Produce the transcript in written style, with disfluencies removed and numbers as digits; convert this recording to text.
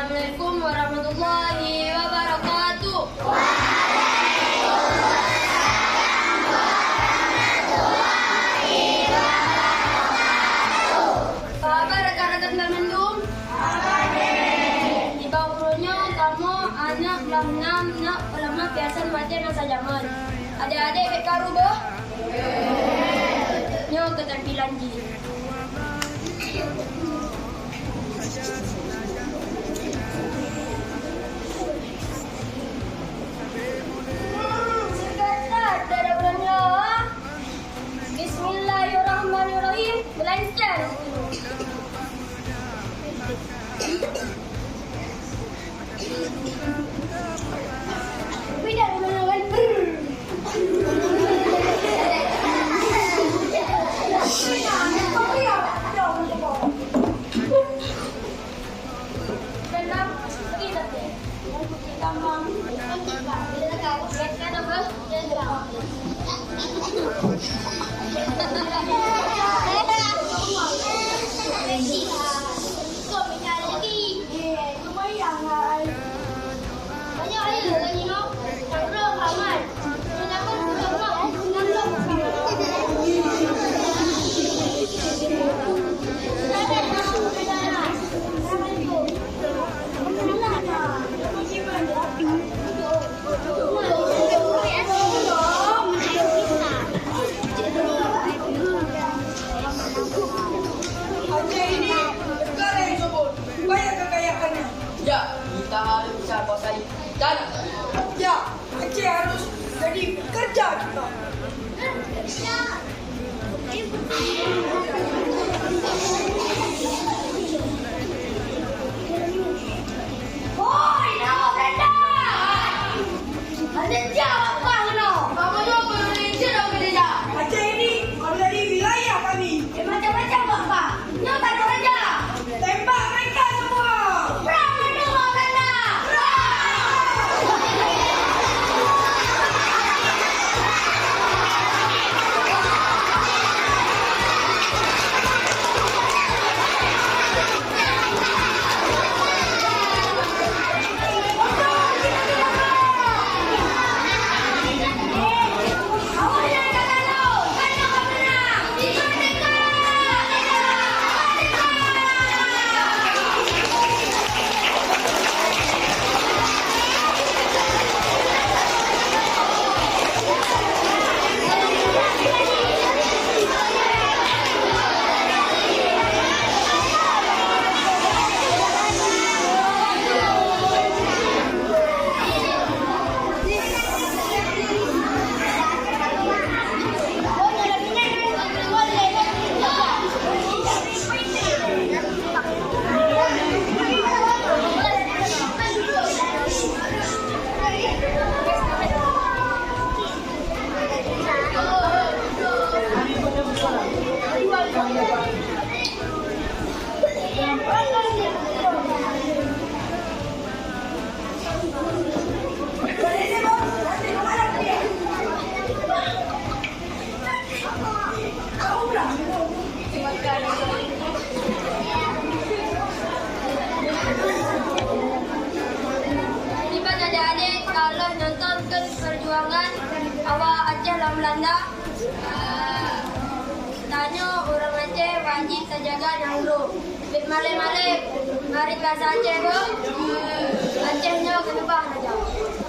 Assalamualaikum warahmatullahi wabarakatuh. Apa kabar rekan-rekan Balmendung? Di bawah burunya kamu anak lamnam nak ulama biasa mati masa zaman. Adik-adik bek karu boh? Nyo ketampilan di. Bismillahirrahmanirrahim. Melancar. Tidak menolong. Dalam kita teh, tambang. Kita apa? Ya, kita harus bisa kuasai tanah. Ya, Aceh harus jadi kerja juga. Hoi, nama Brenda. Ada jawab apa no? Kamu juga perlu diizin dong kerja. Aceh ini kalau dari wilayah kami. Macam-macam bapak. Nyata kerja. Tembak mereka semua. Perang berdua Brenda. Hebat adik-adik kalau nonton ke perjuangan awal Aceh lawan Belanda. Tanya orang Aceh wajib terjaga dahulu. Bik malik-malik, mari bahasa Aceh bu. Acehnya kenapa nak jauh?